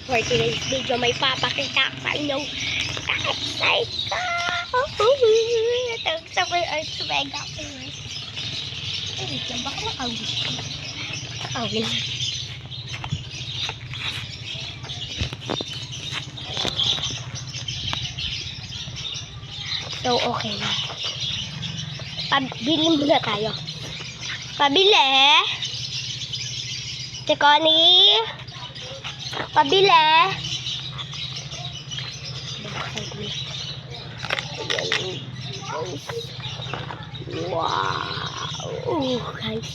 For today's video, may papakita sa inyo. Excited ka! Sabay Earth Mega. Wait lang, baka makawin. Makawin. So, okay na. Pabili muna tayo. Pabili! Si Connie! Pabili! Ayan, guys. Wow! Guys.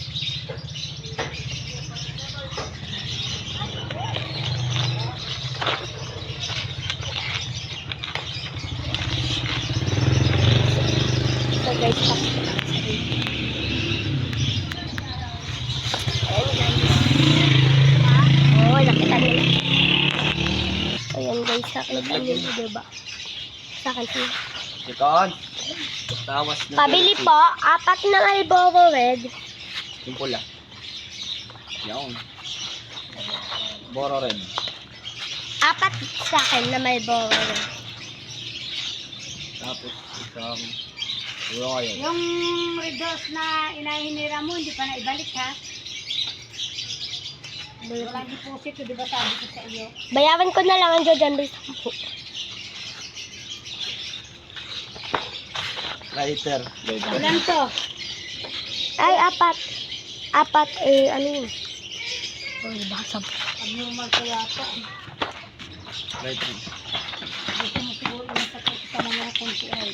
So guys, nakita nila. Ayan guys, nakita nila, diba? Sa akin siya. Ikaw, tawas na. Pabili po, 4 na Marlboro Red. Yung pula. Yan. Boro red. 4 sa akin na Marlboro Red. Tapos isang royal. Yung redos na inahinira mo, hindi pa na ibalik ha? Walang deposit, di ba sabi ko sa iyo? Bayaran ko na lang ang Jordan Bay 10. Lighter. Ilan to? Ay, 4. 4, ano yun? Oh, baka 10. Abnormal kaya pa. Lighter. Gusto mo siguro yung sakit sa mga konti ay.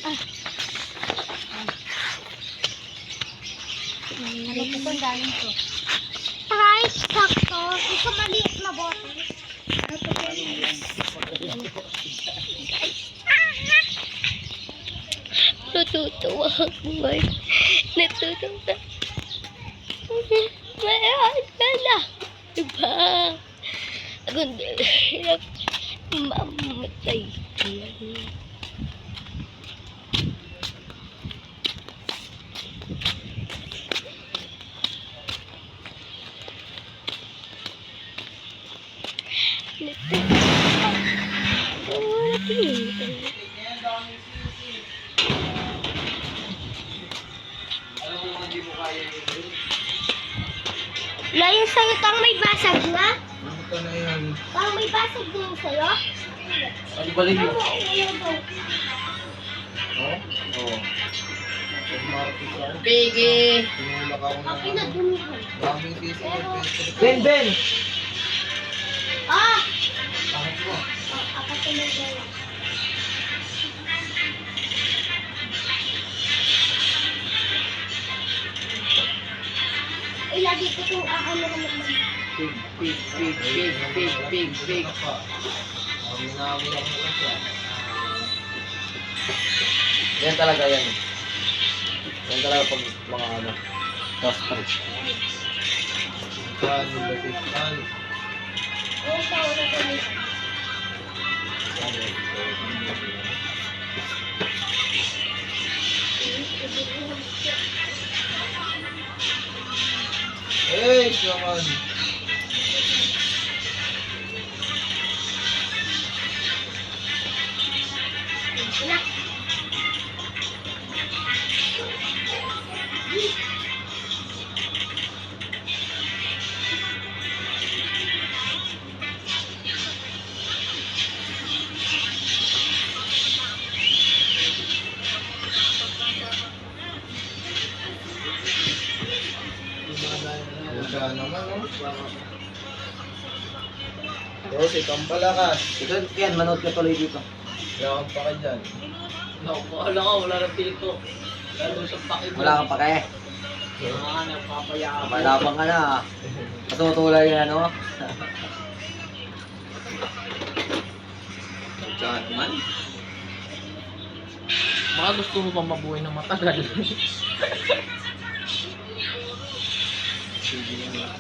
Ano po kung galing to? Price sakto. Ito maliit na bote. Ano to po yan? Natutuwa ako ngayon. Natutuwa. Mayroon ka na. Diba? Ako hirap mamatay. Layo sa'yo tang may basag na? Ito na yan. Tang may basag na yung sa'yo? Palibalin mo. Ano? Ayaw daw. Oo. Piggy! Tinulak ako na. Akin na dumihan. Daming sisi. Pero- Ben! Ah! Bakit mo? Ako tumagay. Ay, lagi ko itong ano naman. Pig. Amin lang siya. Yan talaga yan. Yan talaga pag mga ano. Gospel. Ano ba sisman? Oo, tao na kami. Hey, naman. Siya naman, no? Bros, ikang palakas. Ikaw, yan, manood ka tuloy dito. Yakap pa ka dyan. Wala ka, wala na pito. Lalo sa pakit. Wala kang pake. Napapayaan. Malabang ka na. Matutulay yan, ano? Chat man. Baka gusto mo pa mabuhay na matagal. Sige nga.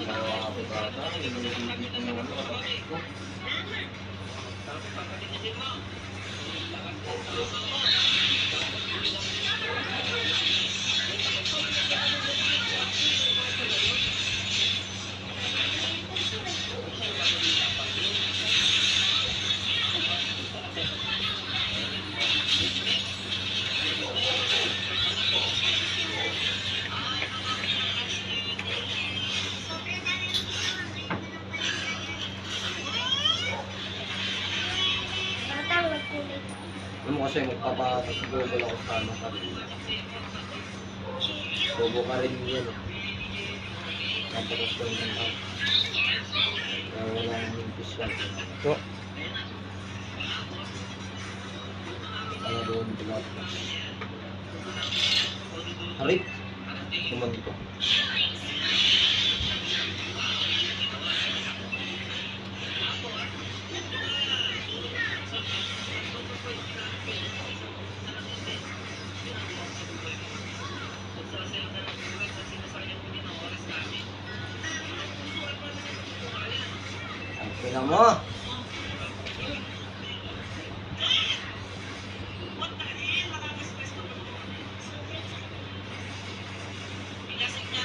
Tawa ako bata. Inulibig ko naman ako. Alam mo kasi magpapatagubol ako sa ano ka. Bobo ka rin yan eh. Tapos ko yung tao. Kaya wala nang impis yan. So, Kaya doon lahat. Harit! Tuman ko. Ang pina mo!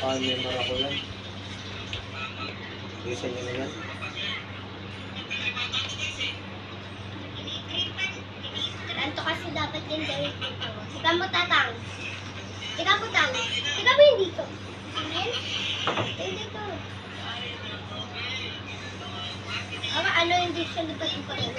Paano yung marako yan? Isa nyo na yan. Ganto kasi dapat yung gawin dito. Tika mo tatang. Tika mo tang. Tika mo yung dito. Amen? Yung dito. Ano yung dito sa lipat ko rin?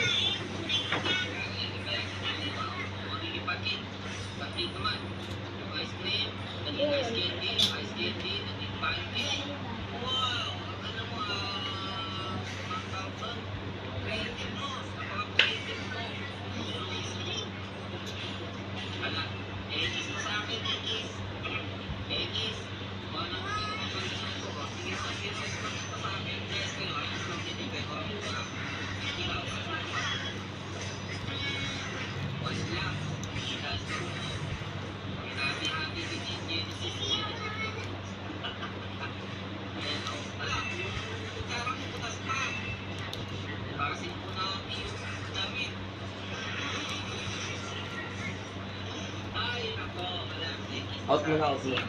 Out muna, out muna.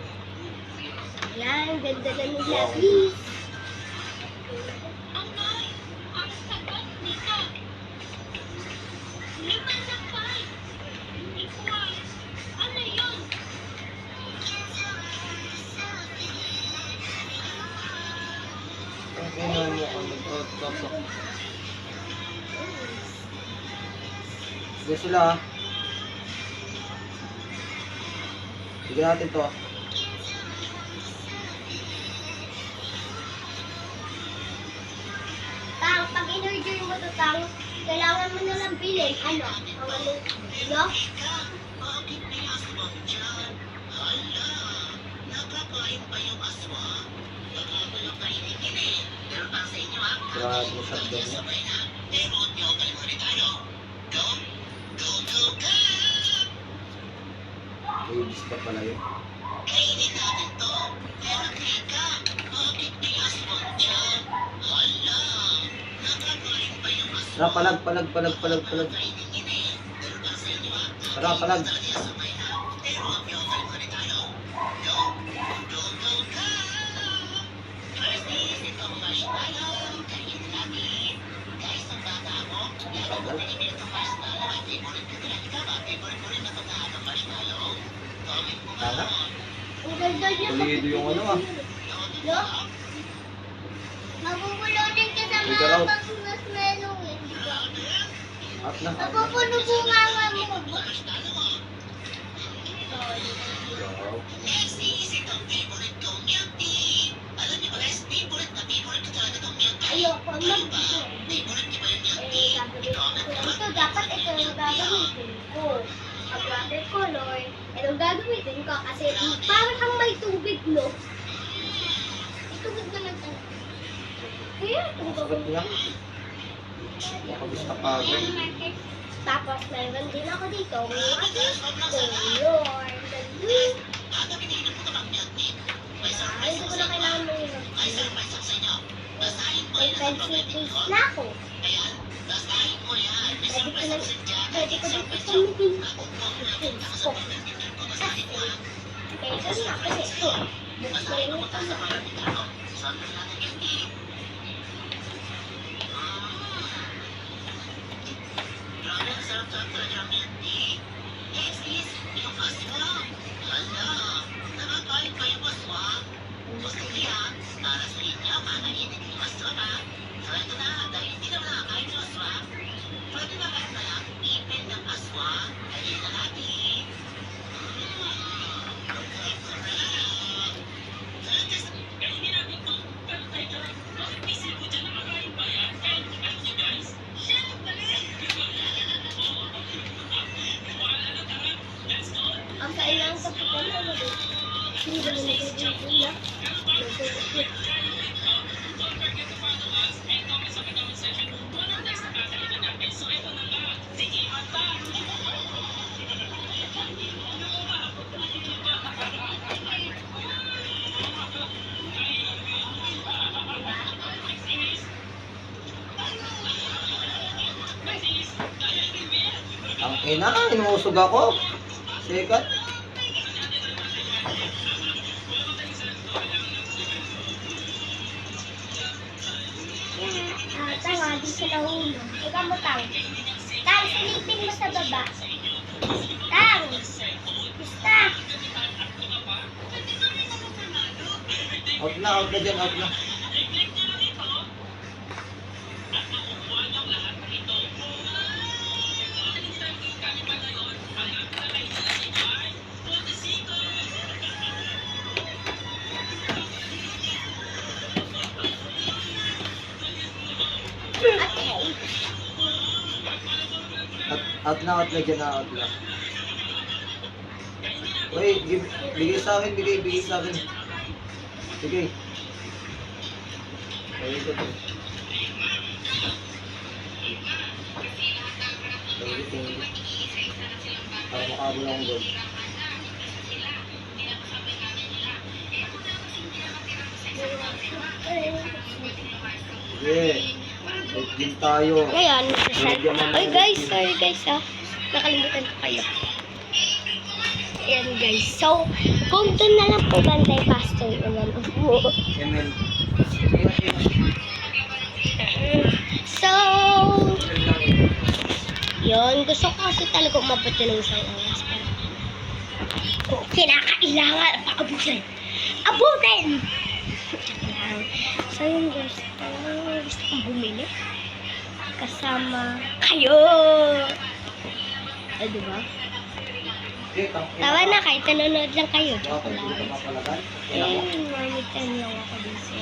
Yan, ganda na nila. Please. Ang ina mo kung nag-out. Sige sila ah. Sige natin to. Tang, pag in-order mo to, Tang, kailangan mo nalang bilhin. Ano? Ang ano? No? Grabe mo sa doon niya. Ladies pa pala yun. Tara, palag. Tara, palag. Tara. Ang ganda niya. Pulido yung ano ah. No? Mabubulunin ka sa Hindi ka raw. mga marshmallow eh. di ba? Out na. Mapupuno bunganga mo. Wow. Ayoko mag-video. Eh, gagawin ko. Ito, dapat ito yung gagamitin ko. Ang watercolor, ito gagamitin ko kasi parang kang may tubig, no? May tubig na lang talaga. Kaya, ito Sakit niya. Makabista ka agad. Tapos, meron din ako dito. Watercolor. Hindi ko na kailangan mo yun. May pencil case na ako. Pwede ko dito gamitin face ko. Kasi, kaya ganun na kasi ito. Buksan mo ito na. Eh na, inuusog ako. Second. Tanga, di sa naulo. Ikaw mo, Tang. Tang, silipin mo sa baba. Tang! Basta! Out na dyan, out na. Okay. Out na dyan, out na. Uy, bigay sa akin, bigay sa akin. Bigay. Ay, ito. Thank you. Para makabula akong gold. Sige. Let's game tayo. Ngayon, ay guys, sorry guys nakalimutan ko kayo. Ayan guys, so kung doon na lang po bantay pastor naman po. ML. So, yun, gusto ko kasi talaga umabot yun ng isang oras. Pero kinakailangan paabutin. Abutin! So yun guys, gusto kong bumili. Kasama kayo. Ah, diba? Tawa na kahit nanonood lang kayo. Joke lang. Manitan lang ako dito.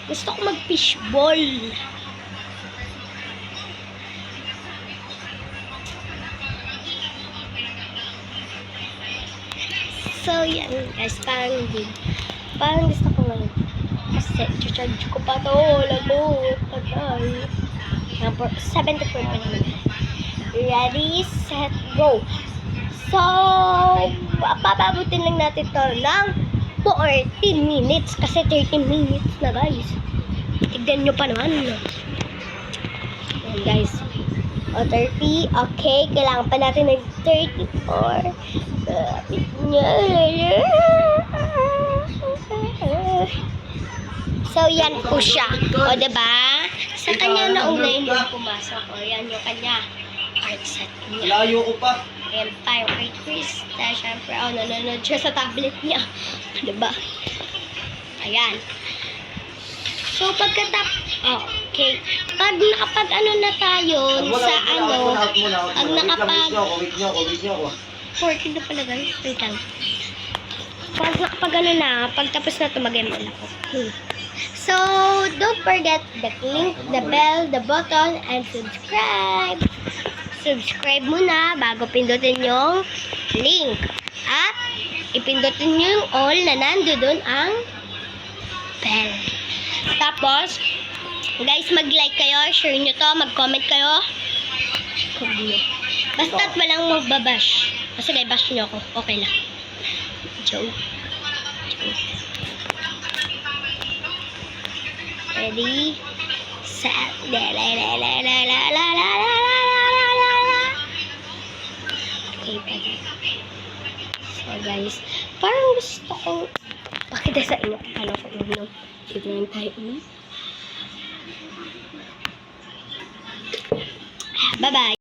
Gusto ko mag-fishball. So, yan guys. Parang gusto ko ngayon. Kasi, charge ko pa to. Lagot. Tagal. 74 pa naman. Ready, set, go. So, papabutin lang natin to ng 14 minutes. Kasi 13 minutes na guys. Tignan nyo pa naman. Ayan guys. O, 30. Okay, kailangan pa natin ng 34. So, yan po siya. O, diba? Sa kanya na unahin yung pumasok. O, yan yung kanya. Art set niya. Layo ko pa. Ayan pa yung kay Krista. Siyempre, nanonood siya sa tablet niya. Diba? Ayan. So, okay. Pag nakapag na tayo sa pag nakapag 14 na pala guys. Wait lang. Pag nakapag pagtapos na ito, mag-ML ako. So, don't forget the link, the bell, the button, and subscribe. Subscribe muna bago pindutin yung link. At ipindutin nyo yung all na nandoon ang bell. Tapos, guys, mag-like kayo, share nyo to, mag-comment kayo. Basta't walang magbabash. Kasi guys, bash nyo ako. Okay lang. Joke. Ready? Set. Okay, pwede. So, guys, parang gusto ko pakita sa inyo kung paano ko uminom. Dito lang tayo uminom. Bye-bye!